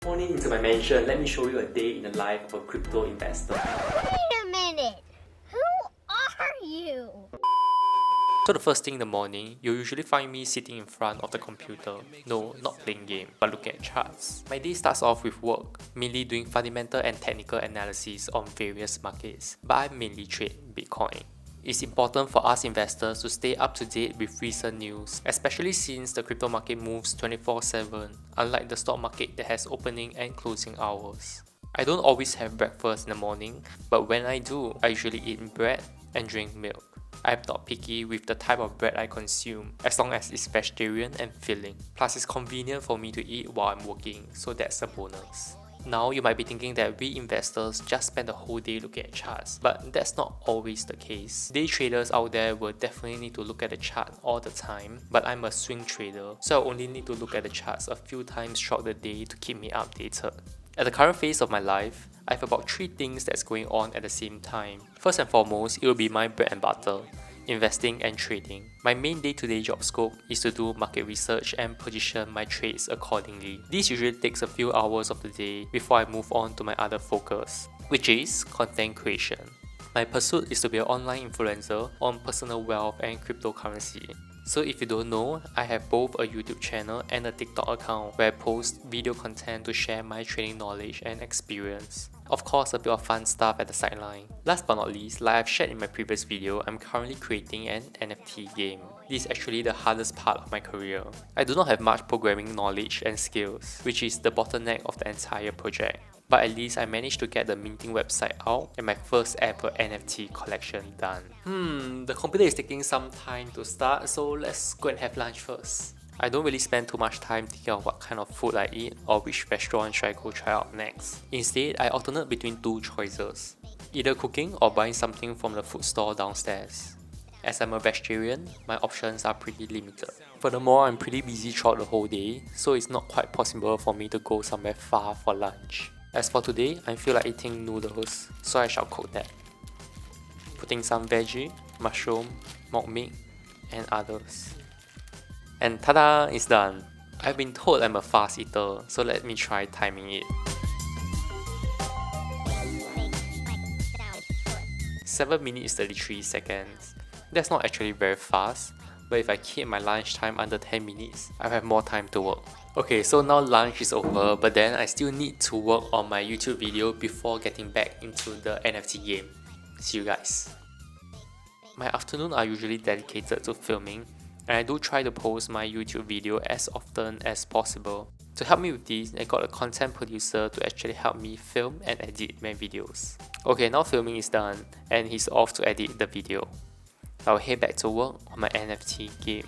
Morning into my mansion, let me show you a day in the life of a crypto investor. Wait a minute! Who are you? So the first thing in the morning, you'll usually find me sitting in front of the computer. No, not playing game, but looking at charts. My day starts off with work, mainly doing fundamental and technical analysis on various markets, but I mainly trade Bitcoin. It's important for us investors to stay up to date with recent news, especially since the crypto market moves 24/7, unlike the stock market that has opening and closing hours. I don't always have breakfast in the morning, but when I do, I usually eat bread and drink milk. I'm not picky with the type of bread I consume, as long as it's vegetarian and filling. Plus it's convenient for me to eat while I'm working, so that's a bonus. Now you might be thinking that we investors just spend the whole day looking at charts, but that's not always the case. Day traders out there will definitely need to look at the chart all the time, but I'm a swing trader, so I only need to look at the charts a few times throughout the day to keep me updated. At the current phase of my life, I have about 3 things that's going on at the same time. First and foremost, it will be my bread and butter, investing and trading. My main day-to-day job scope is to do market research and position my trades accordingly. This usually takes a few hours of the day before I move on to my other focus, which is content creation. My pursuit is to be an online influencer on personal wealth and cryptocurrency. So if you don't know, I have both a YouTube channel and a TikTok account where I post video content to share my trading knowledge and experience. Of course, a bit of fun stuff at the sideline. Last but not least, like I've shared in my previous video, I'm currently creating an NFT game. This is actually the hardest part of my career. I do not have much programming knowledge and skills, which is the bottleneck of the entire project. But at least I managed to get the minting website out and my first ever NFT collection done. The computer is taking some time to start, so let's go and have lunch first. I don't really spend too much time thinking of what kind of food I eat or which restaurant should I go try out next. Instead, I alternate between two choices, either cooking or buying something from the food store downstairs. As I'm a vegetarian, my options are pretty limited. Furthermore, I'm pretty busy throughout the whole day, so it's not quite possible for me to go somewhere far for lunch. As for today, I feel like eating noodles, so I shall cook that. Putting some veggie, mushroom, mock meat, and others. And tada! It's done! I've been told I'm a fast eater, so let me try timing it. 7 minutes 33 seconds. That's not actually very fast, but if I keep my lunch time under 10 minutes, I have more time to work. Okay, so now lunch is over, but then I still need to work on my YouTube video before getting back into the NFT game. See you guys. My afternoon are usually dedicated to filming, and I do try to post my YouTube video as often as possible. To help me with this, I got a content producer to actually help me film and edit my videos. Okay, now filming is done, and he's off to edit the video. I'll head back to work on my NFT game.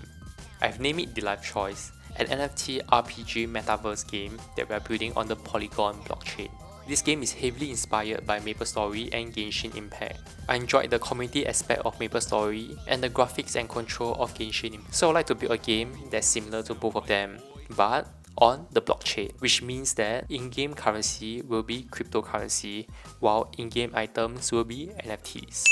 I've named it The Life Choice, an NFT RPG metaverse game that we are building on the Polygon blockchain. This game is heavily inspired by MapleStory and Genshin Impact. I enjoyed the community aspect of MapleStory and the graphics and control of Genshin Impact. So I'd like to build a game that's similar to both of them, but on the blockchain, which means that in-game currency will be cryptocurrency, while in-game items will be NFTs.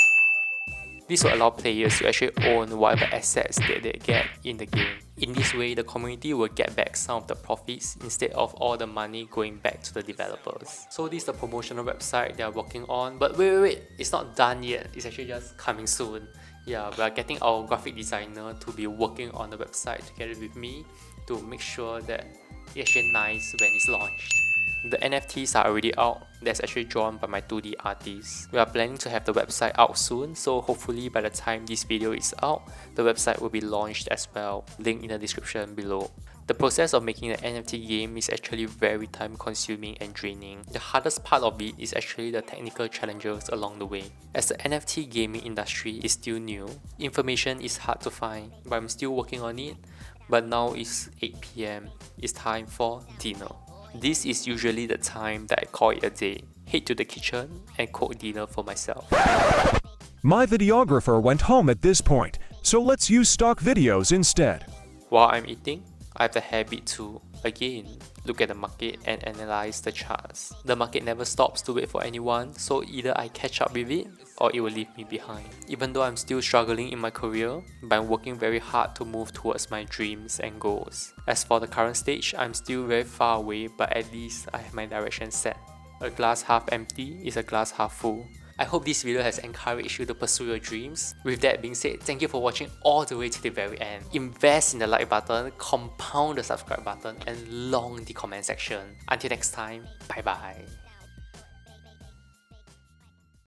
This will allow players to actually own whatever assets that they get in the game. In this way, the community will get back some of the profits instead of all the money going back to the developers. So this is the promotional website they are working on, but wait, it's not done yet, it's actually just coming soon. Yeah, we are getting our graphic designer to be working on the website together with me to make sure that it's actually nice when it's launched. The NFTs are already out, that's actually drawn by my 2D artist. We are planning to have the website out soon, so hopefully by the time this video is out, the website will be launched as well, link in the description below. The process of making an NFT game is actually very time consuming and draining. The hardest part of it is actually the technical challenges along the way. As the NFT gaming industry is still new, information is hard to find, but I'm still working on it. But now it's 8 PM, it's time for dinner. This is usually the time that I call it a day. Head to the kitchen and cook dinner for myself. My videographer went home at this point, so let's use stock videos instead. While I'm eating, I have the habit to, again, look at the market and analyze the charts. The market never stops to wait for anyone, so either I catch up with it or it will leave me behind. Even though I'm still struggling in my career, but I'm working very hard to move towards my dreams and goals. As for the current stage, I'm still very far away, but at least I have my direction set. A glass half empty is a glass half full. I hope this video has encouraged you to pursue your dreams. With that being said, thank you for watching all the way to the very end. Invest in the like button, compound the subscribe button, and long the comment section. Until next time, bye bye.